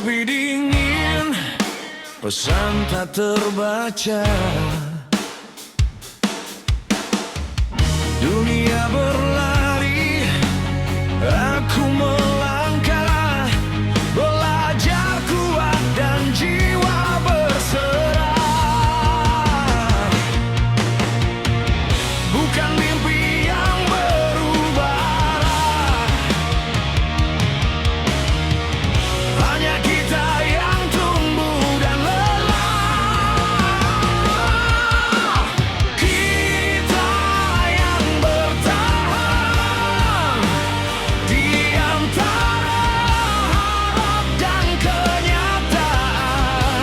Kopi dingin, pesan tak terbaca. Dunia berlari, aku melangkah, belajar kuat dan jiwa berserah. Bukan mimpi yang berubah arah, hanya kita yang tumbuh dan lelah. Kita yang bertahan di antara harap dan kenyataan.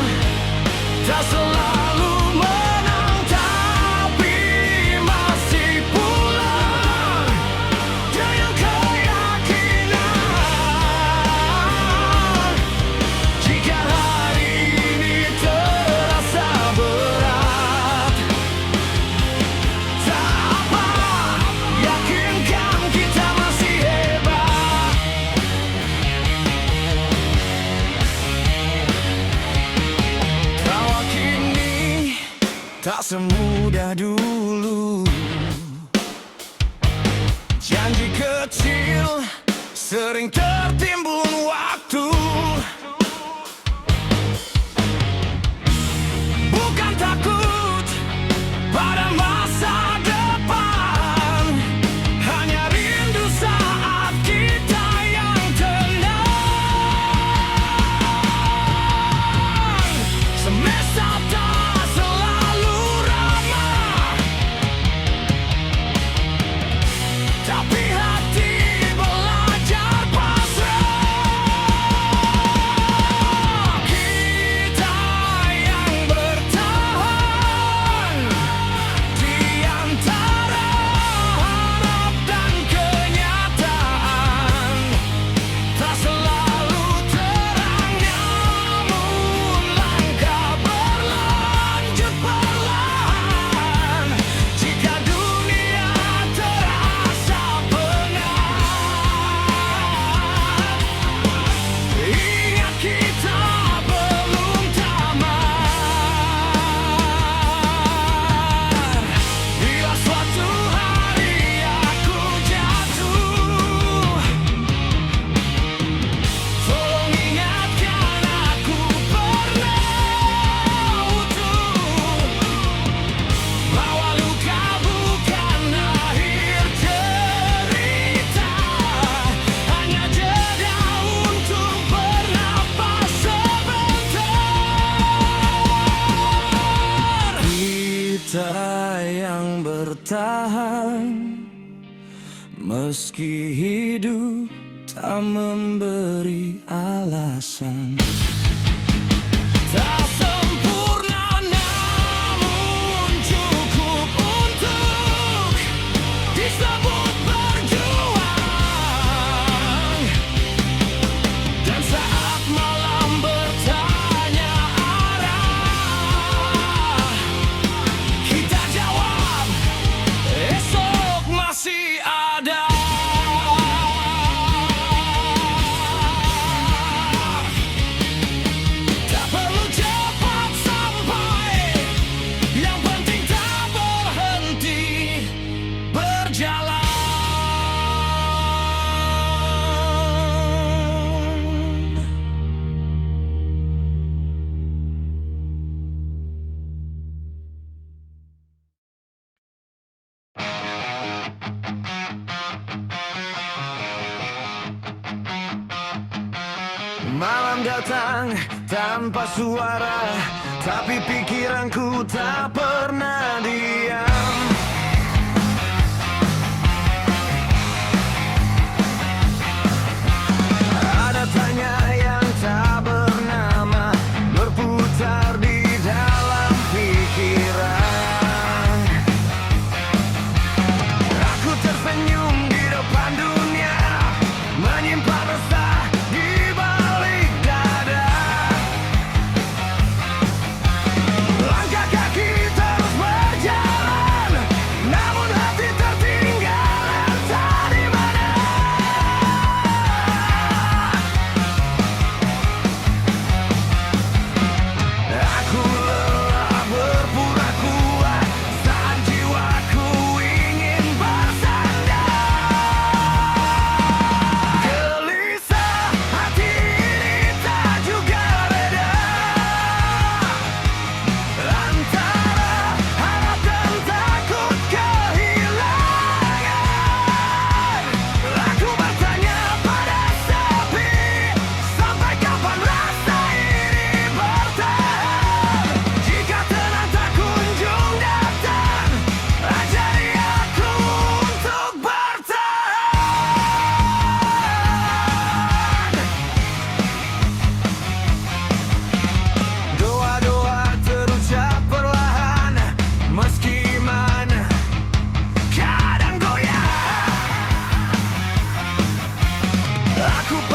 Tak selalu menang tapi masih pulang dengan keyakinan. Jika hari ini terasa berat, tak apa, yakinkan kita masih hebat. Kau kini tak semudah dulu. Janji kecil sering tertimbun waktu. Bukan takut pada masa depan, hanya rindu saat kita yang tenang. Semesta tak selalu ramah, tapi hati belajar pasrah. Kita yang bertahan di antara harap dan kenyataan. Tak selalu terang, namun langkah berlanjut perlahan. Jika dunia terasa penat, ingat kita belum tamat. Bila suatu hari aku jatuh, tolong ingatkan aku pernah utuh, bahwa luka bukan akhir cerita, hanya jeda untuk bernapas sebentar. Kita yang bertahan meski hidup tak memberi alasan. Tak sempurna namun cukup untuk disebut berjuang. Dan saat malam bertanya arah, kita jawab esok masih ada. Tak perlu cepat sampai, yang penting tak berhenti berjalan. Malam datang tanpa suara, tapi pikiranku tak pernah diam. Ada tanya yang tak bernama berputar di dalam pikiran. Aku tersenyum di depan dunia, menyimpan resah di balik dada. Langkah kaki terus berjalan, namun hati tertinggal entah di mana.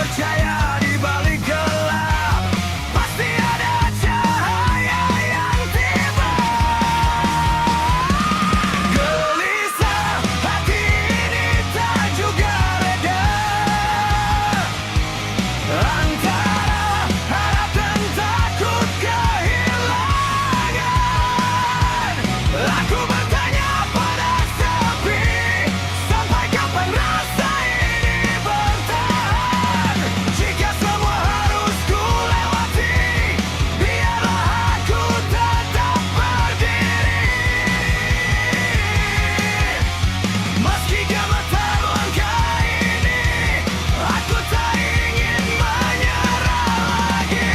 percaya di balik gelap pasti ada cahaya yang tiba. Gelisah hati ini tak juga reda, antara harap dan takut kehilangan. Aku bertanya pada sepi, sampai kapan rasa ini bertahan? Jika semua harus ku lewati, biarlah aku tetap berdiri. Meski gemetar langkah ini, aku tak ingin menyerah lagi.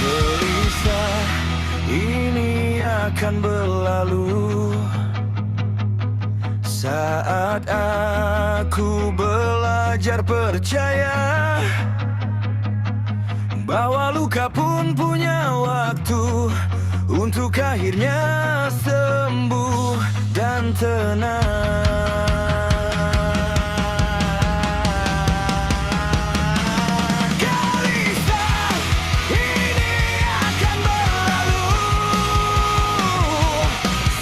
Gelisah ini akan berlalu saat aku belajar percaya bahwa luka pun punya waktu untuk akhirnya sembuh dan tenang. Gelisah ini akan berlalu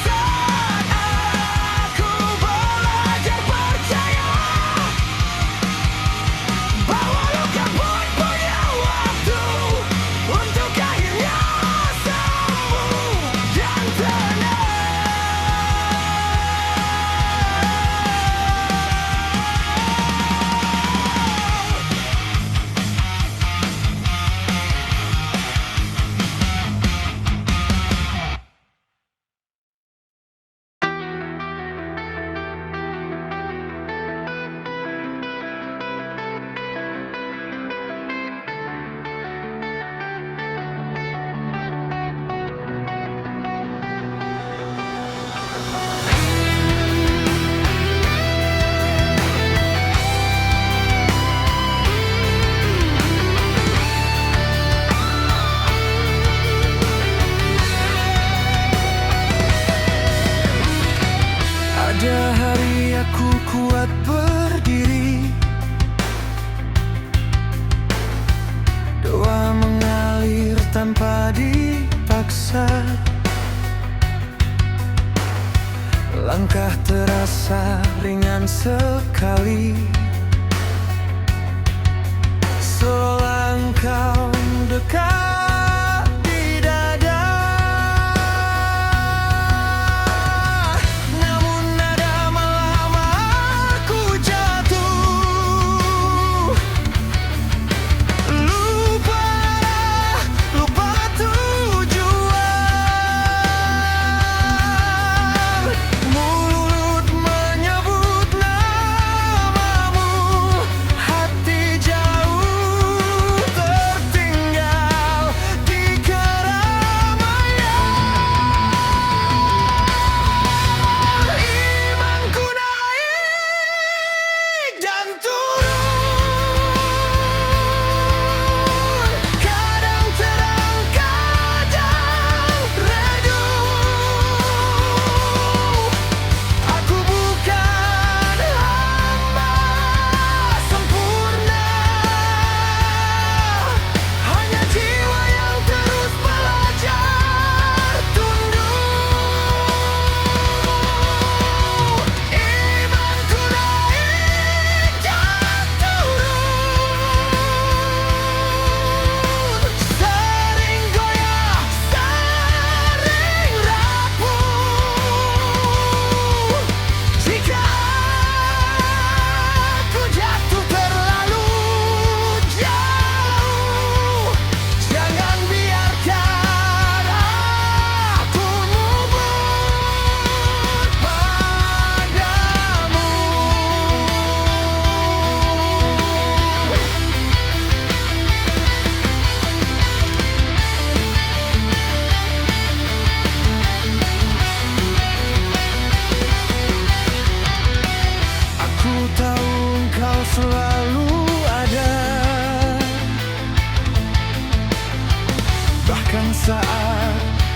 saat aku belajar percaya bahwa luka pun punya waktu untuk akhirnya sembuh dan tenang. Ada hari aku kuat berdiri, doa mengalir tanpa dipaksa, langkah terasa ringan sekali, seolah engkau dekat di dada. Namun ada malam aku jatuh, lupa tujuan. Mulut menyebut namamu, hati jauh tertinggal.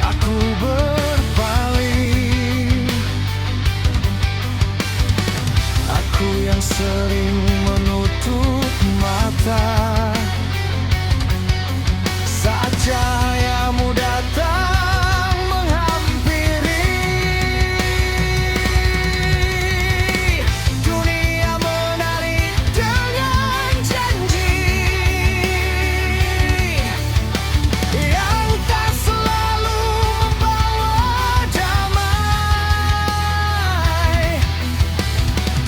aku berpaling. Aku yang sering menutup mata saat cahayamu datang menghampiri. Dunia menarik dengan janji yang tak selalu membawa damai.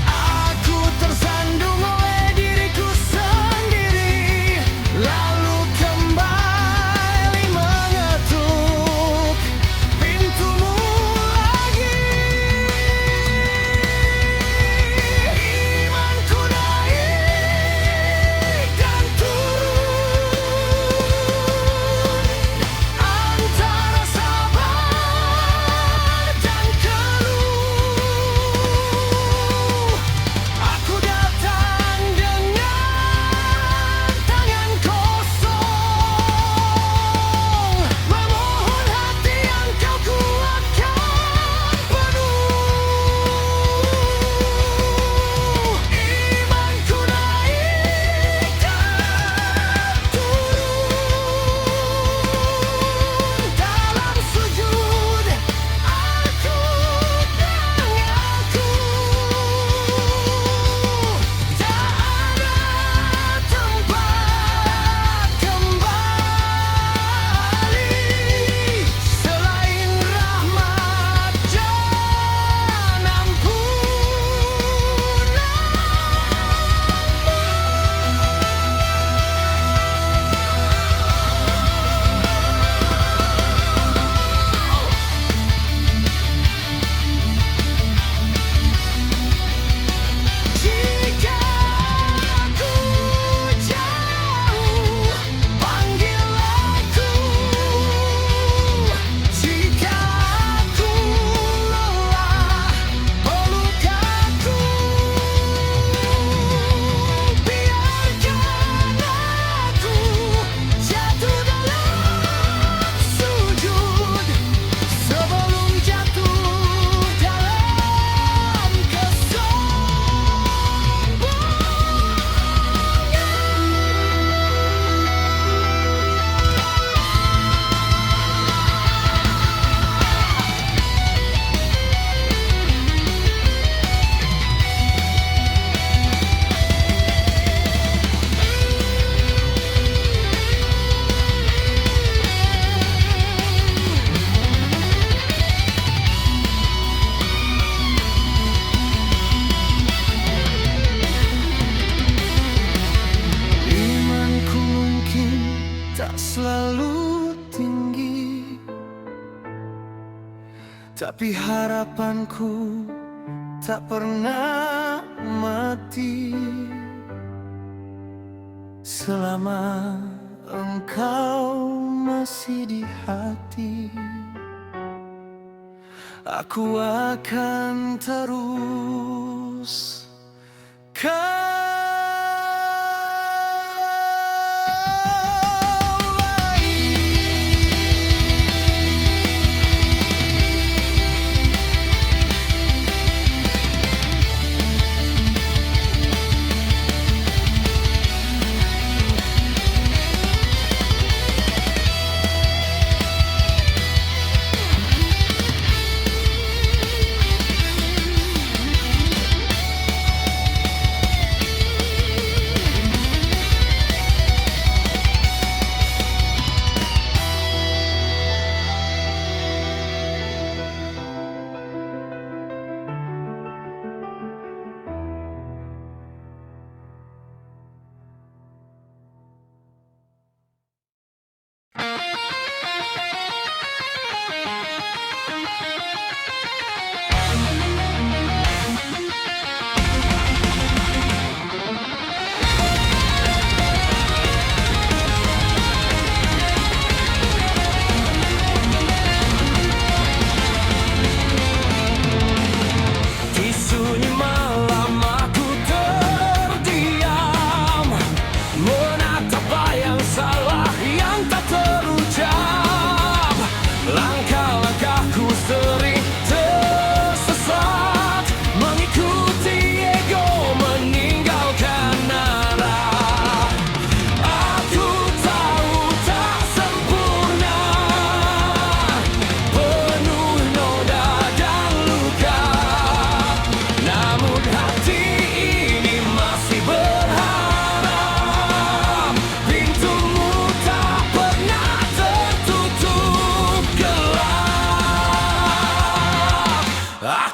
Aku tersandung oleh diriku sendiri, lalu kembali mengetuk pintumu lagi. Imanku naik dan turun antara sabar dan keluh. Aku datang dengan tangan kosong, memohon hati yang kau kuatkan penuh. Imanku naik dan turun dalam sujud, aku dan aku. Tak ada tempat kembali selain rahmat dan jika aku jauh, panggil aku. Jika aku lelah, peluk aku. Biarkan aku jatuh dalam sujud sebelum jatuh dalam imanku mungkin tak selalu tinggi, tapi harapanku tak pernah mati. Selama engkau masih di hati, aku akan terus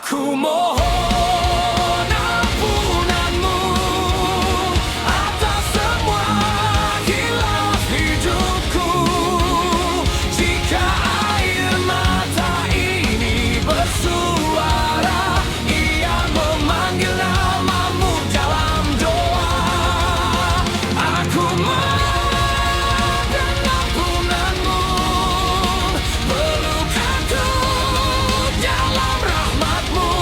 Aku mohon ampunanmu atas semua hilaf hidupku. Jika air mata ini bersuara, ia memanggil namamu dalam doa. Aku mohon ampunanmu, peluk aku dalam rahmatmu.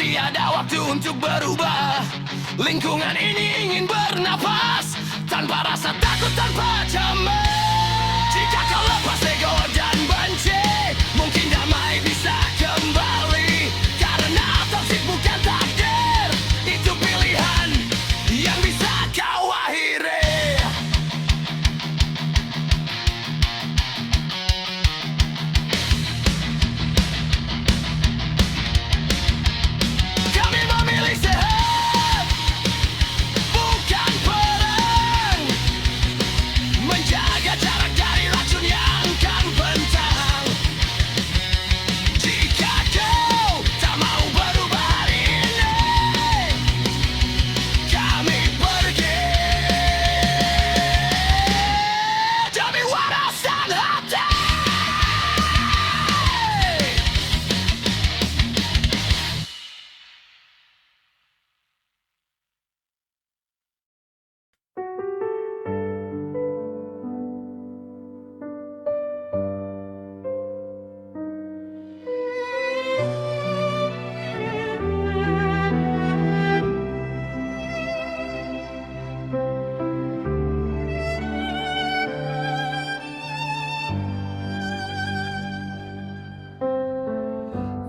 Masih ada waktu untuk berubah. Lingkungan ini ingin bernapas tanpa rasa takut, tanpa cemas. Jika kau lepas ego dan benci, mungkin damai bisa kembali. Karena toksik bukan takdir, itu pilihan yang bisa kau akhiri. Kami memilih sehat, bukan perang. Menjaga jarak dari racun yang kan bentang. Jika kau tak mau berubah hari ini, kami pergi demi warasan hati.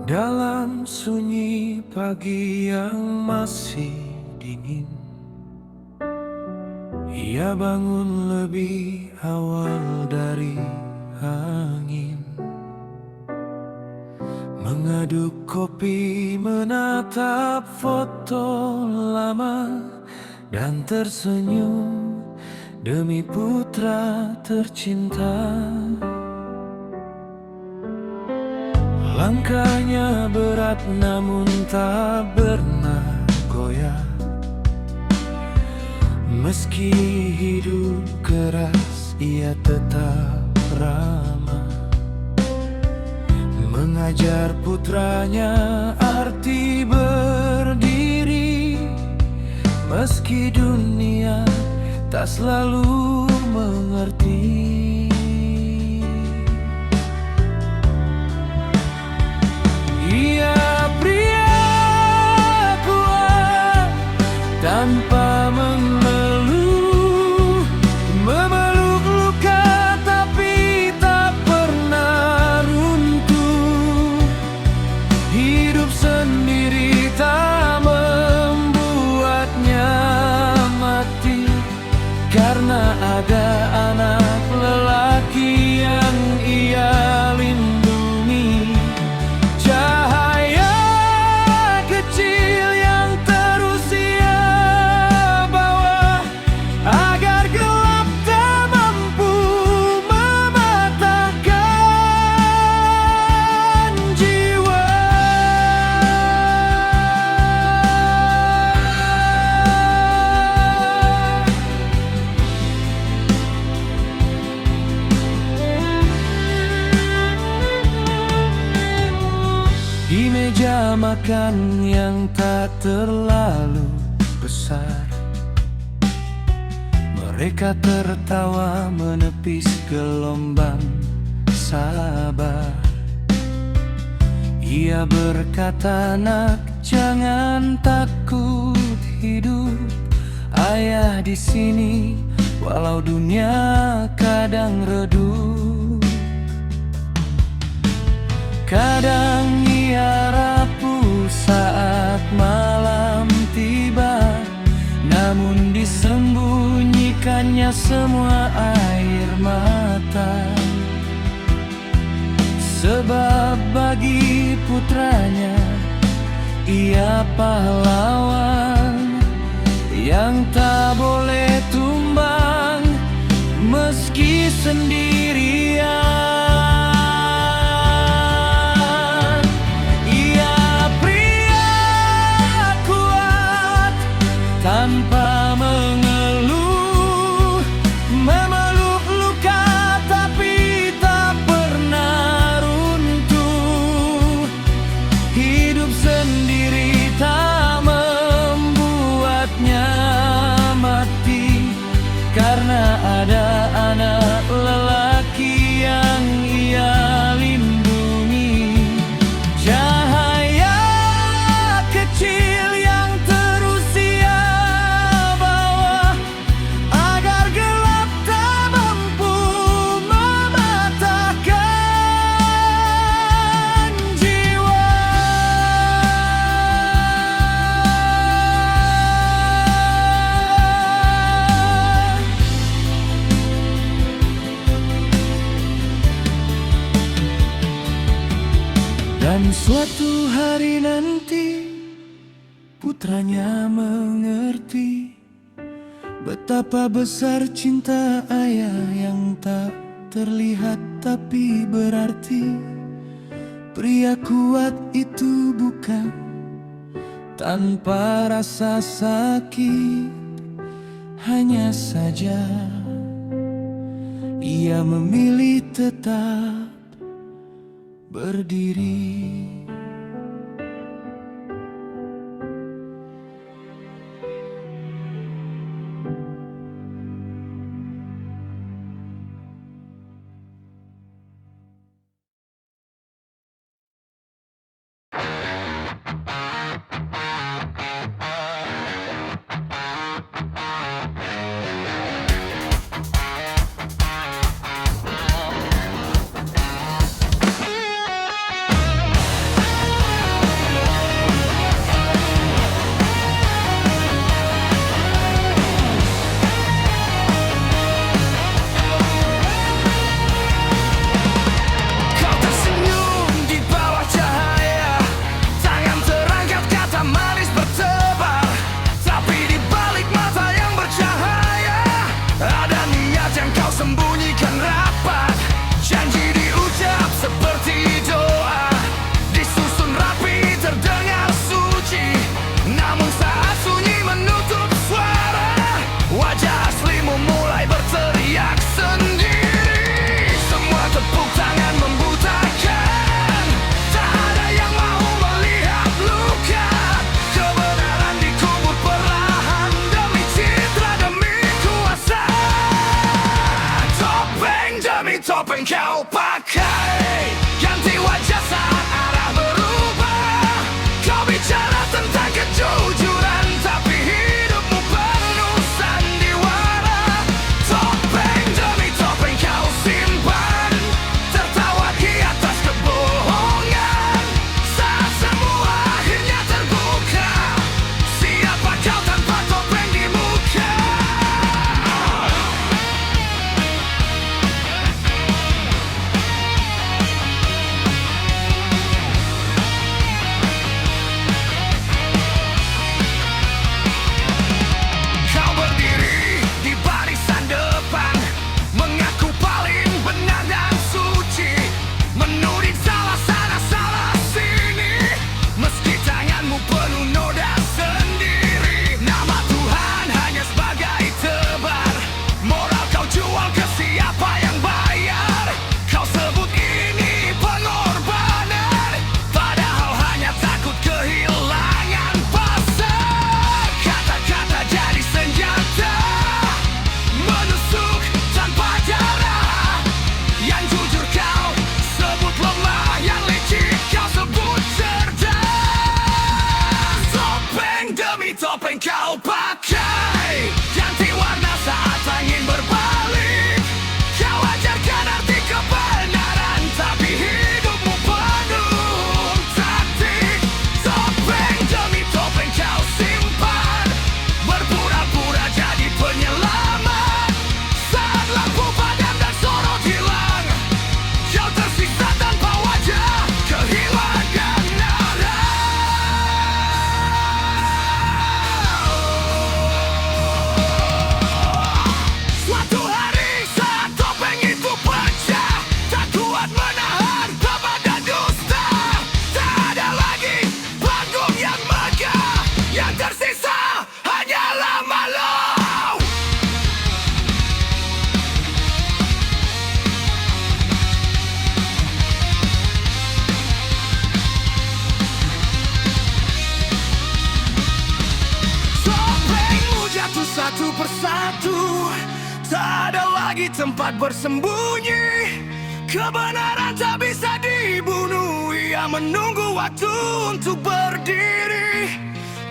Dalam sunyi pagi yang masih dingin, ia bangun lebih awal dari angin. Mengaduk kopi, menatap foto lama, dan tersenyum demi putra tercinta. Langkahnya berat namun tak pernah goyah. Meski hidup keras, ia tetap ramah. Mengajar putranya arti berdiri, meski dunia tak selalu mengerti. Ia pria kuat tanpa mengeluh, memeluk luka tapi tak pernah runtuh. Hidup sendiri tak membuatnya mati, karena ada anak lelaki yang ia lindungi. Cahaya kecil yang terus ia bawa, agar gelap tak mampu mematahkan jiwa. Di meja makan yang tak terlalu besar, mereka tertawa menepis gelombang sabar. Ia berkata, "Nak, jangan takut hidup. Ayah di sini, walau dunia kadang redup. Kadang ia rapuh saat malam tiba, namun disembunyikannya semua air mata. Sebab bagi putranya, ia pahlawan yang tak boleh tumbang meski sendirian. Tanpa mengeluh, memeluk luka tapi tak pernah runtuh. Hidup sendiri tak membuatnya mati, karena ada anak lelaki Dan suatu hari nanti putranya mengerti betapa besar cinta ayah yang tak terlihat tapi berarti. Pria kuat itu bukan tanpa rasa sakit, hanya saja ia memilih tetap berdiri. Topeng kau pakai, ganti wajah saat arah berubah. Kau bicara tentang kejujuran, tapi hidupmu penuh sandiwara. Topeng demi topeng kau simpan, tertawa di atas kebohongan. Saat semua akhirnya terbuka, siapa kau tanpa topeng di muka? Topeng kau pakai, ganti warna saat angin berbalik. Kau ajarkan arti kebenaran, tapi hidupmu penuh taktik. Topeng demi topeng kau simpan, berpura-pura jadi penyelamat. Saat lampu padam dan sorot hilang, kau tersisa tanpa wajah, kehilangan arah. Suatu hari saat topeng itu pecah, tak kuat menahan beban dan dusta. Tak ada lagi panggung yang megah, yang tersisa hanyalah malu. Topengmu jatuh satu persatu, tak ada lagi tempat bersembunyi. Kebenaran tak bisa dibunuh, ia menunggu waktu untuk berdiri.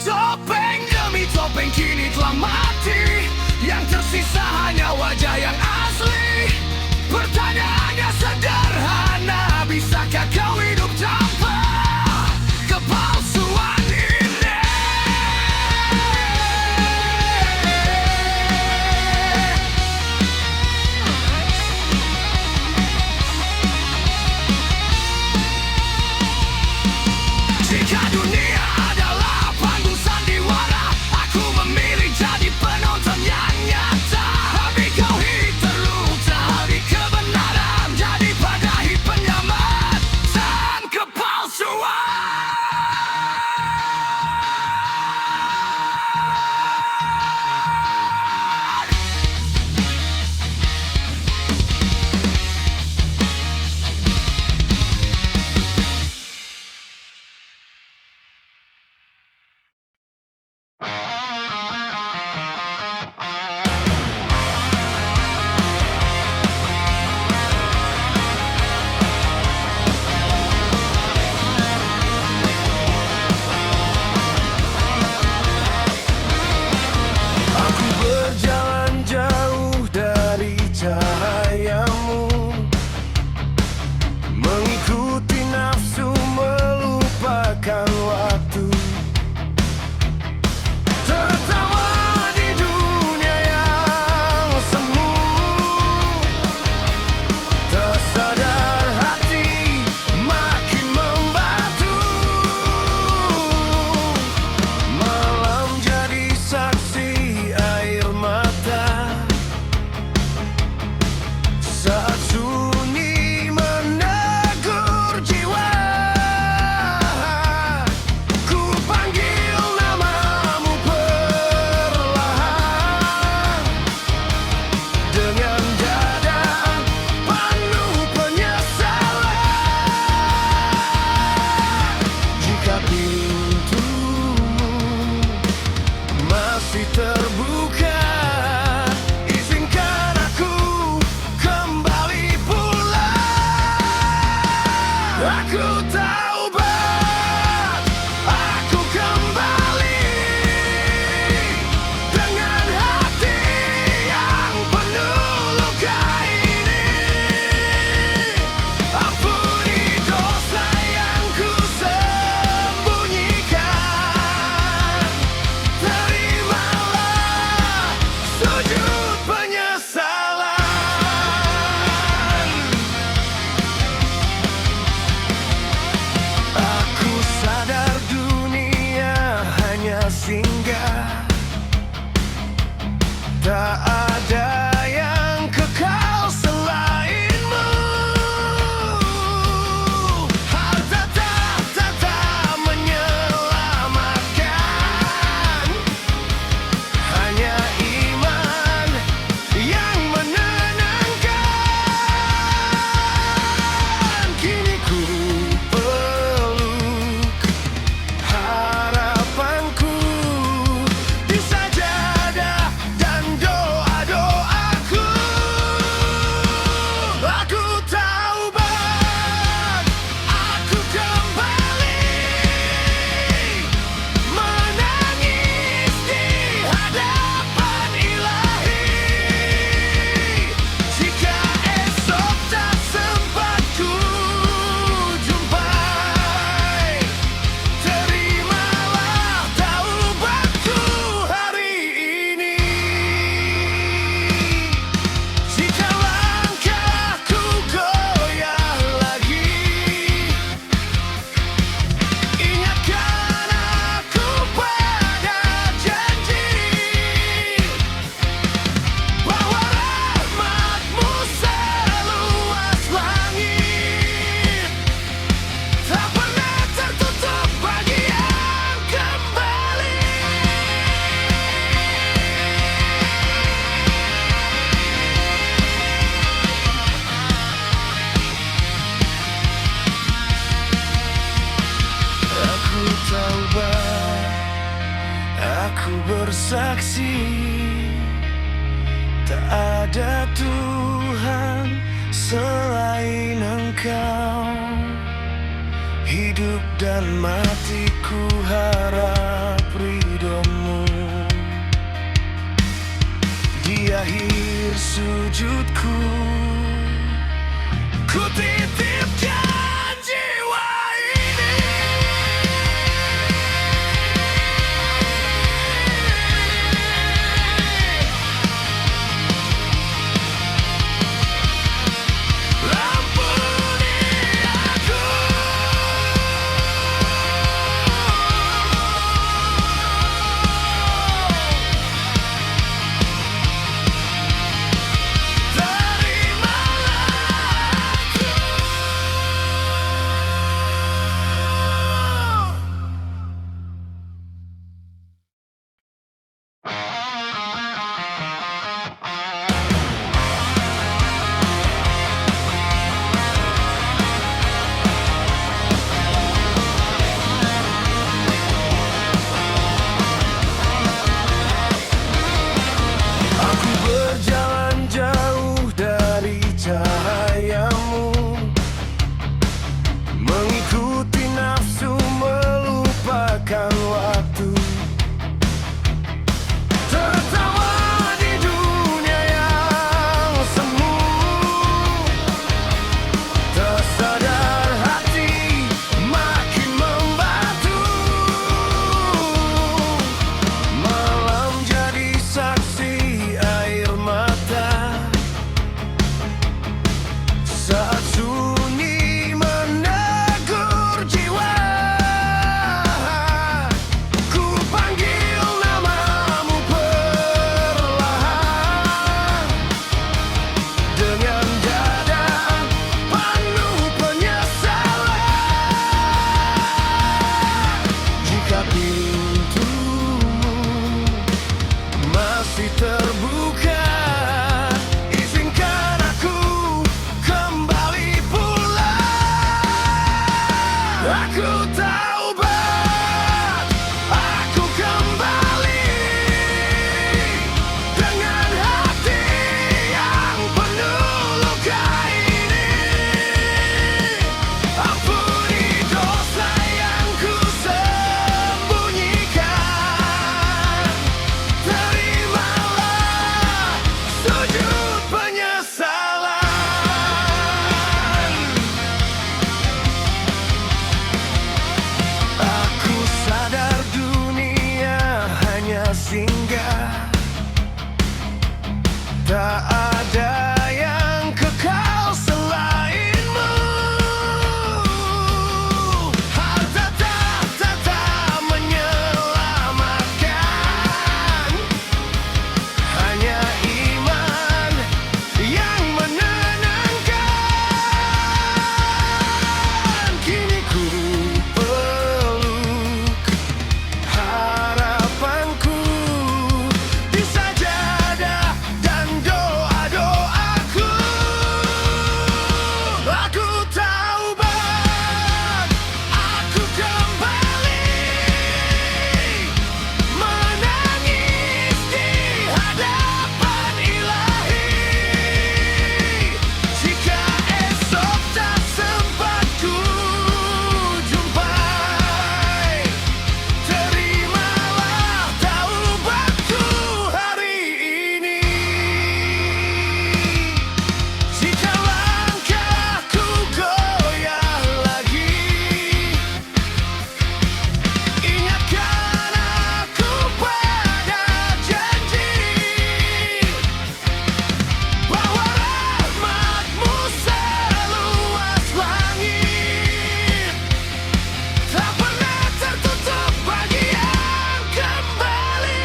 Topeng demi topeng kini telah mati, yang tersisa hanya wajah yang asli. Pertanyaannya sederhana, bisakah kau hidup tanpa kepalsuan ini? Jika dunia adalah panggung sandiwara, aku memilih jadi penonton yang nyata. Habis kau terluka, habis kebenaran jadi padahi penyamatan kepalsuan. Aku berjalan jauh dari cahayamu, mengikuti nafsu, melupakan waktu. Tertawa di dunia yang semu, tak sadar hati makin membatu. Malam jadi saksi air mata saat sunyi menegur jiwa. Ku panggil namamu perlahan dengan dada penuh penyesalan. Jika pintumu masih terbuka, izinkan aku kembali pulang. Aku taubat, aku kembali dengan hati yang penuh luka ini. Ampuni dosa yang ku sembunyikan, terimalah sujud penyesalan. Aku sadar dunia hanya singgah, tak ada yang kekal selainmu. Harta tahta tak menyelamatkan, hanya iman yang menenangkan. Kini ku peluk harapanku di sajadah dan doa-doaku. Aku taubat, aku kembali menangis di hadapan Ilahi. Jika esok tak sempat ku jumpai, terimalah taubatku hari ini. Jika langkahku goyah lagi, ingatkan aku pada janji bahwa rahmat-Mu seluas langit, tak pernah tertutup bagi yang kembali. Aku taubat, aku bersaksi, tak ada Tuhan selain Engkau. Hidup dan matiku harap ridho-Mu. Di akhir sujudku, ku titipkan jiwa ini. Ampuni aku. Aku taubat, aku kembali dengan hati yang penuh luka ini. Ampuni dosa yang ku sembunyikan. Terimalah sujud penyesalan. Aku sadar dunia hanya singgah, tak ada yang kekal selainmu. Harta tahta menyelamatkan, hanya iman yang menenangkan. Kini ku peluk harapanku di sajadah dan doa-doaku. Aku taubat, aku kembali menangis di hadapan Ilahi. Jika esok tak sempat ku jumpai, terimalah taubatku hari ini. Jika langkahku goyah lagi, ingatkan aku pada janji bahwa rahmat-Mu seluas langit, tak pernah tertutup bagi yang kembali.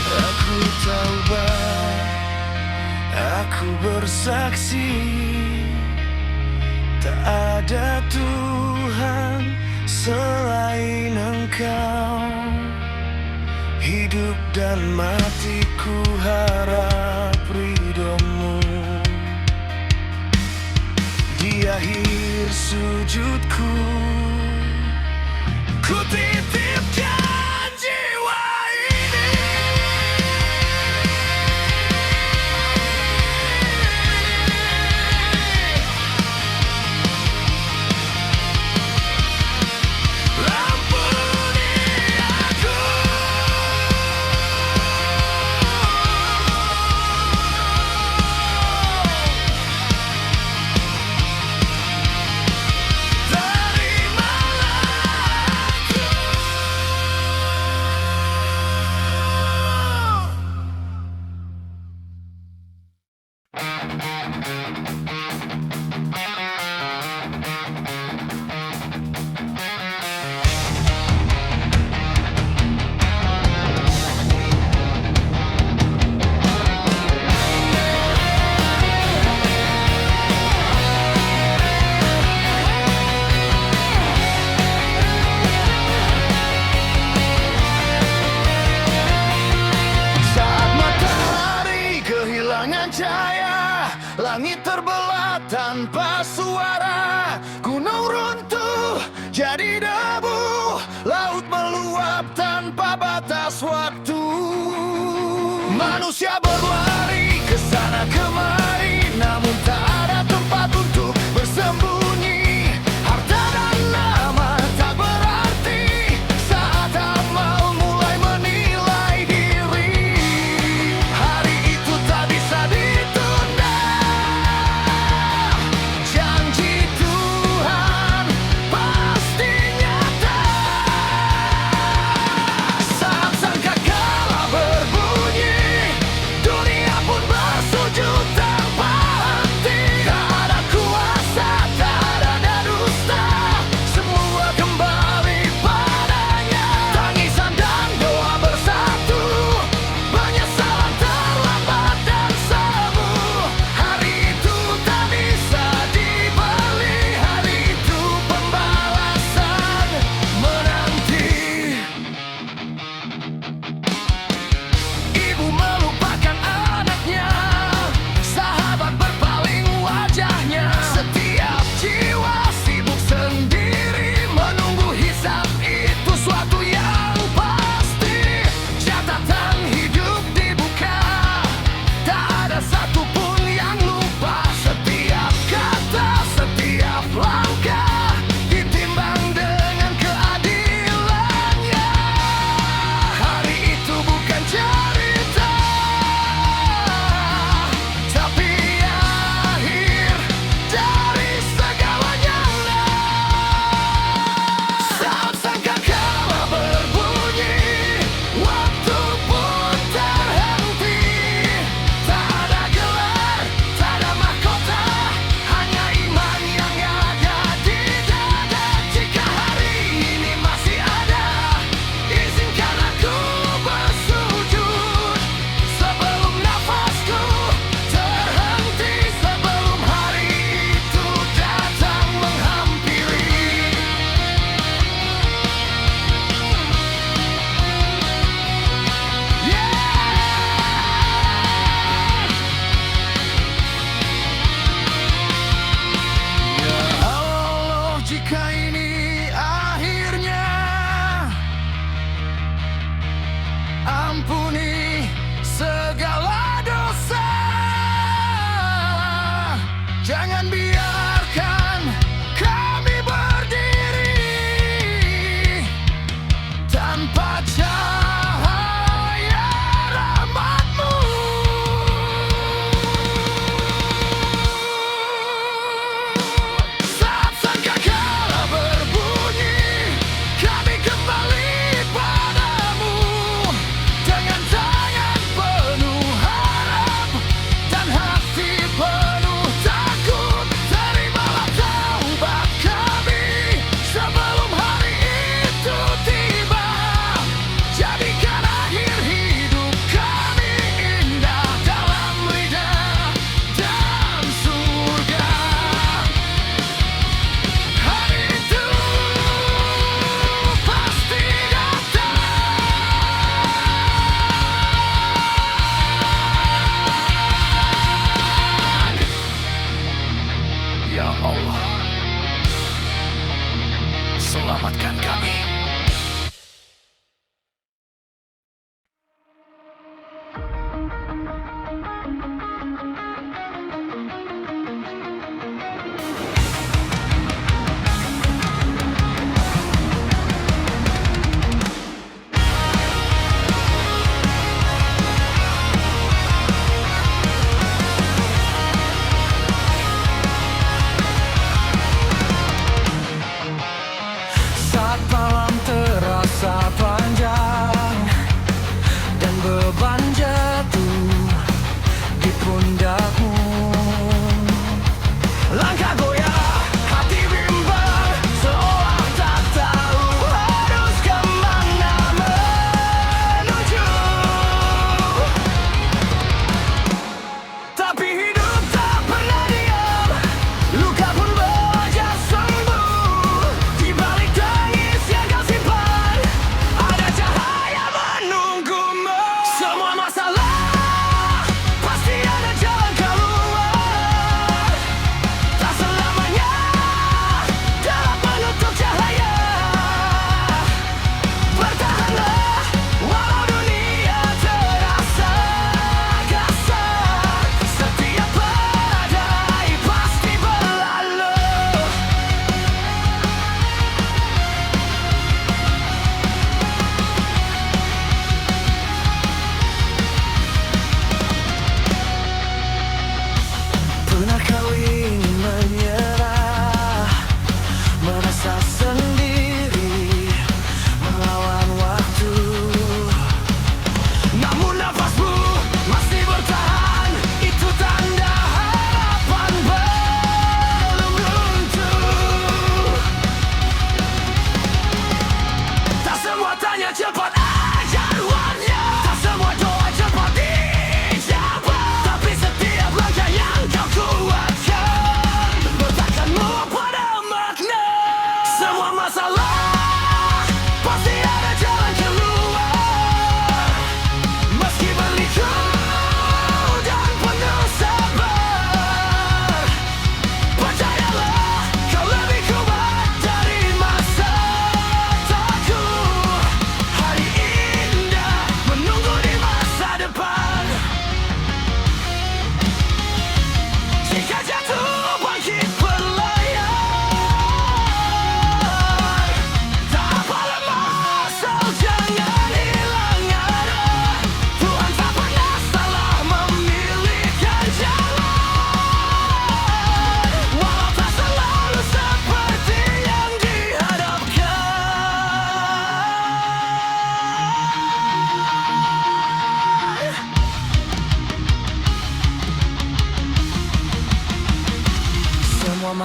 Aku taubat, aku bersaksi, tak ada Tuhan selain Engkau. Hidup dan matiku harap ridho-Mu. Di akhir sujudku, ku titipkan jiwa ini. Ampuni aku. Saat matahari kehilangan cahaya, langit terbelah tanpa suara, gunung runtuh jadi debu, laut meluap tanpa batas waktu. Manusia berlari ke sana kemari, namun tak ada tempat untuk bersembunyi. Harta dan nama tak berarti saat amal mulai menilai diri. Hari itu tak bisa ditunda. Janji Tuhan pasti nyata. Saat sangkakala berbunyi, dunia Waktu pun terhenti. Tak ada gelar, tak ada mahkota, hanya iman yang ada di dada. Jika hari ini masih ada, izinkan aku bersujud sebelum nafasku terhenti, sebelum hari itu datang menghampiri.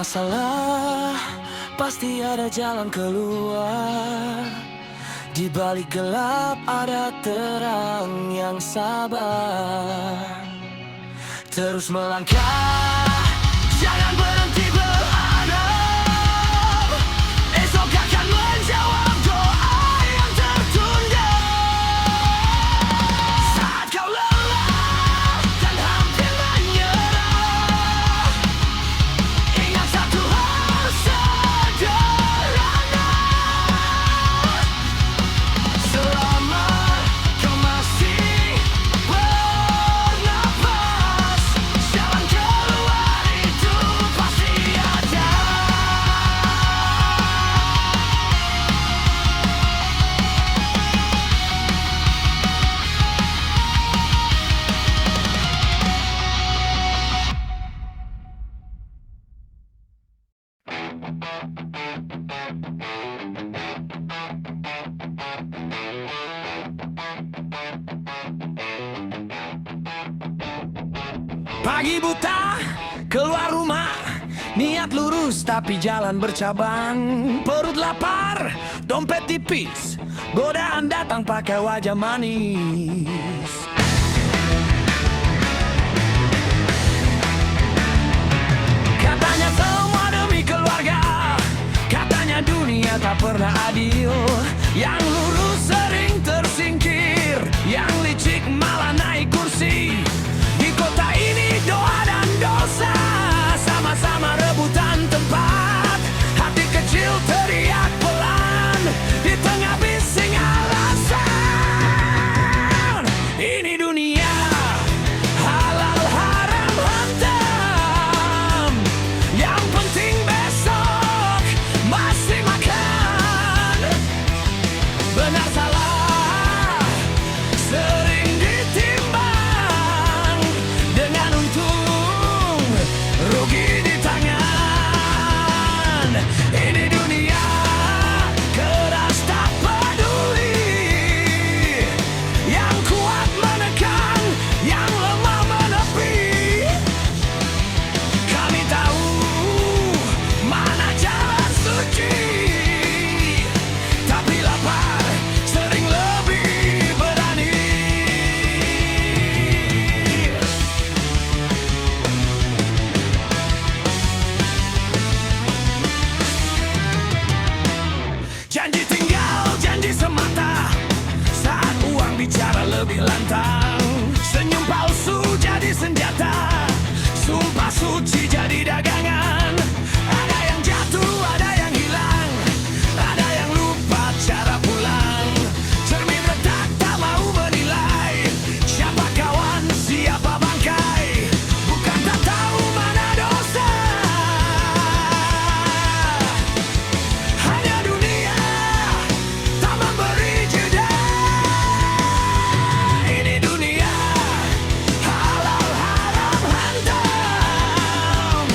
masalah, pasti ada jalan keluar. Di balik gelap ada terang yang sabar. Terus melangkah, jangan berhenti beradab. Esok akan menjawab doa yang tertunda. Saat kau lelah dan hampir menyerah, ingat satu hal sederhana. Selama kau masih bernapas, jalan keluar itu pasti ada. Pagi buta, keluar rumah, niat lurus tapi jalan bercabang. Perut lapar, dompet tipis, godaan datang pakai wajah manis. Katanya semua demi keluarga, katanya dunia tak pernah adil. Yang lurus sering tersingkir, yang licik malah naik kursi. Di kota ini doa dan dosa sama-sama rebutan tempat. Hati kecil teriak pelan di tengah bising alasan. Ini dunia halal haram hantam, yang penting besok masih makan. Benar salah sering ditimbang dengan untung rugi di tangan. Ini dunia keras tak peduli, yang kuat menekan, yang lemah menepi. Kami tahu mana jalan suci, tapi lapar sering lebih berani. Janji tinggal, janji semata, saat uang bicara lebih lantang. Senyum palsu jadi senjata, sumpah suci jadi dagangan. Ada yang jatuh, ada yang hilang, ada yang lupa cara pulang. Cermin retak tak mau menilai, siapa kawan, siapa bangkai. Bukan tak tahu mana dosa, hanya dunia tak memberi jeda. Ini dunia halal haram hantam,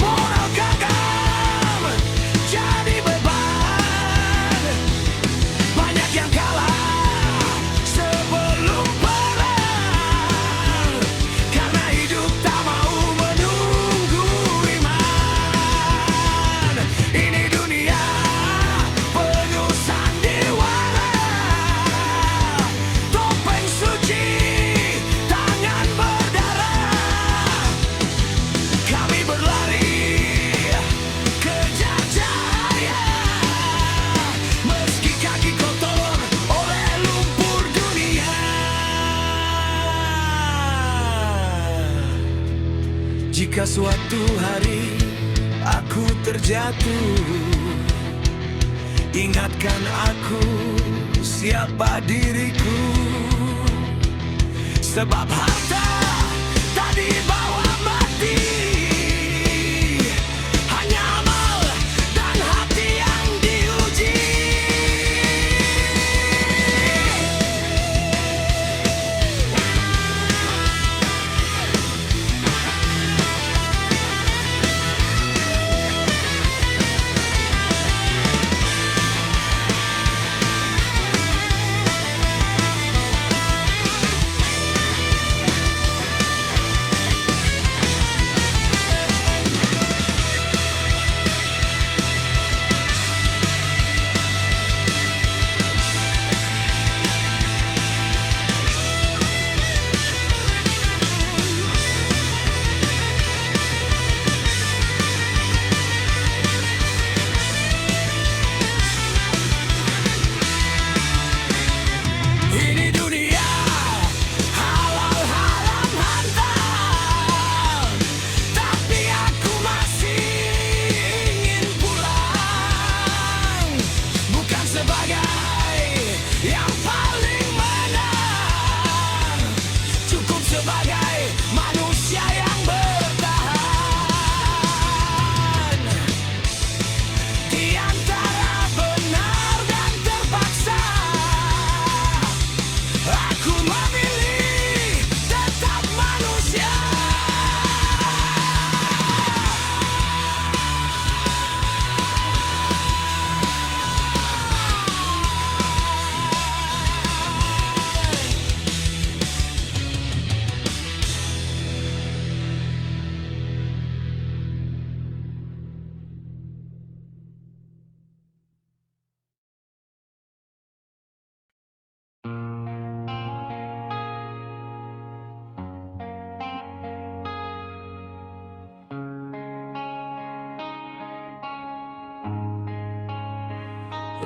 moral gagam jadi beban. Banyak yang kalah sebelum perang, karena hidup tak mau menunggu iman. Ini dunia penuh sandiwara, topeng suci, tangan berdarah. Kami berlari kejar cahaya, meski kaki kotor oleh lumpur dunia. Jika suatu hari aku terjatuh, ingatkan aku siapa diriku. Sebab harta tak dibawa mati, hanya amal dan hati yang diuji.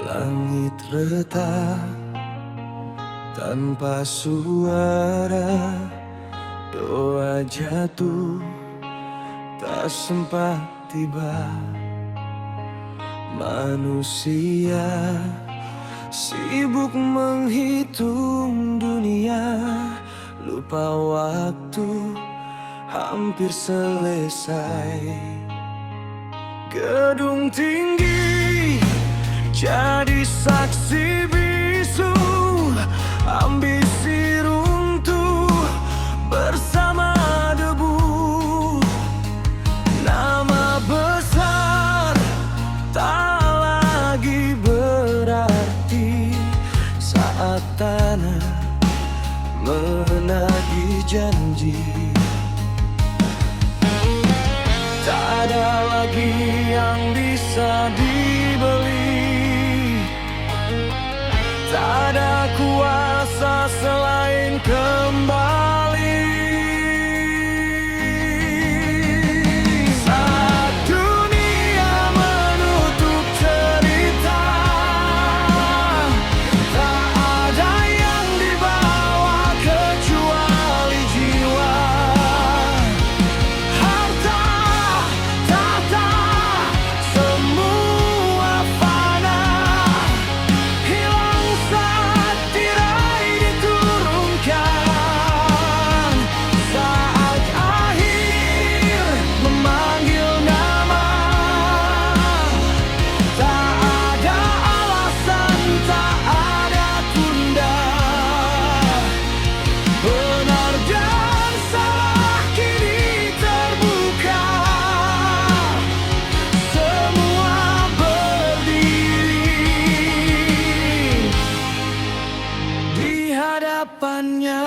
Langit retak tanpa suara, doa jatuh tak sempat tiba. Manusia sibuk menghitung dunia, lupa waktu hampir selesai. Gedung tinggi jadi saksi bisu, ambisi runtuh bersama debu. Nama besar tak lagi berarti saat tanah menagih janji. Tak ada lagi yang bisa dibeli, tak ada kuasa selain kembali. Saat dunia menutup cerita, tak ada yang dibawa kecuali jiwa. Harta, tahta, semua fana, hilang saat tirai diturunkan. Saat akhir memanggil nama, tak ada alasan, tak ada tunda. Benar dan salah kini terbuka, semua berdiri di hadapannya.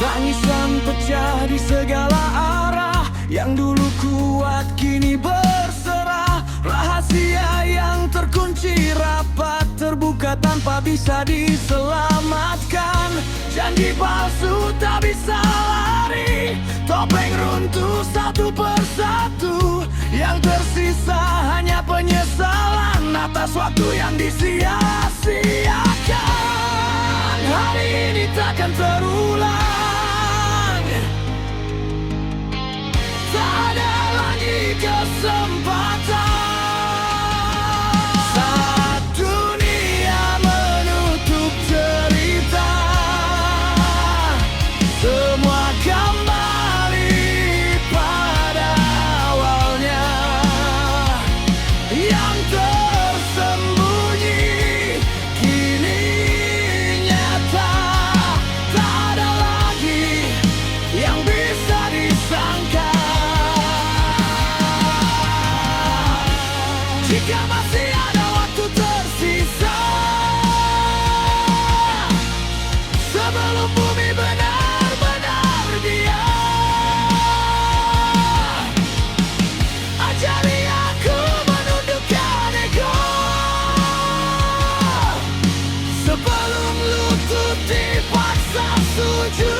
Tangisan pecah di segala arah, yang dulu kuat kini berserah. Rahasia yang terkunci rapat terbuka tanpa bisa diselamatkan. Janji palsu tak bisa lari, topeng runtuh satu persatu. Yang tersisa hanya penyesalan atas waktu yang disia-siakan. Hari ini takkan terulang, tak ada lagi kesempatan. Saat dunia menutup cerita, semua kembali pada awalnya. Yang tersembunyi kini nyata, tak ada lagi yang bisa disangka. Jika masih ada waktu tersisa, sebelum bumi benar-benar diam, ajari aku menundukkan ego sebelum lutut dipaksa sujud.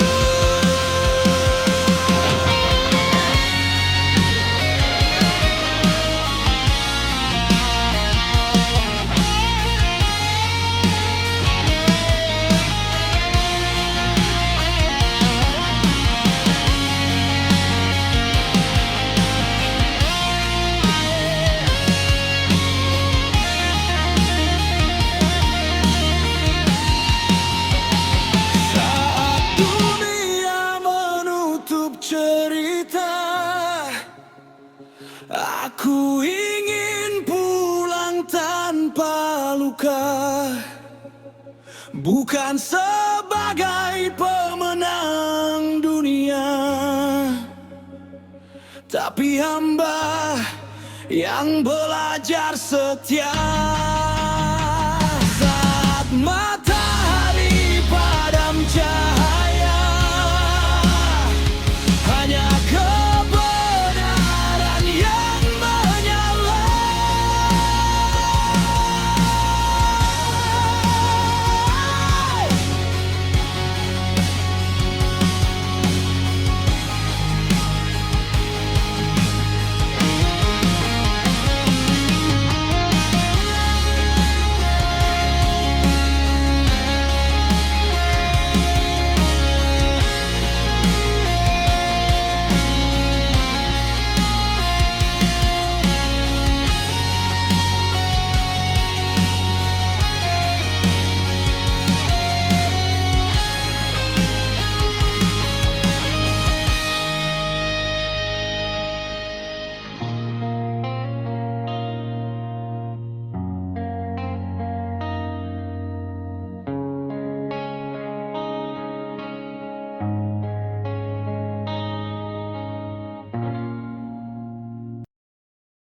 Saat dunia menutup cerita, aku ingin pulang tanpa luka, bukan sebagai pemenang dunia, tapi hamba yang belajar setia. Saat matahari padam jatuh,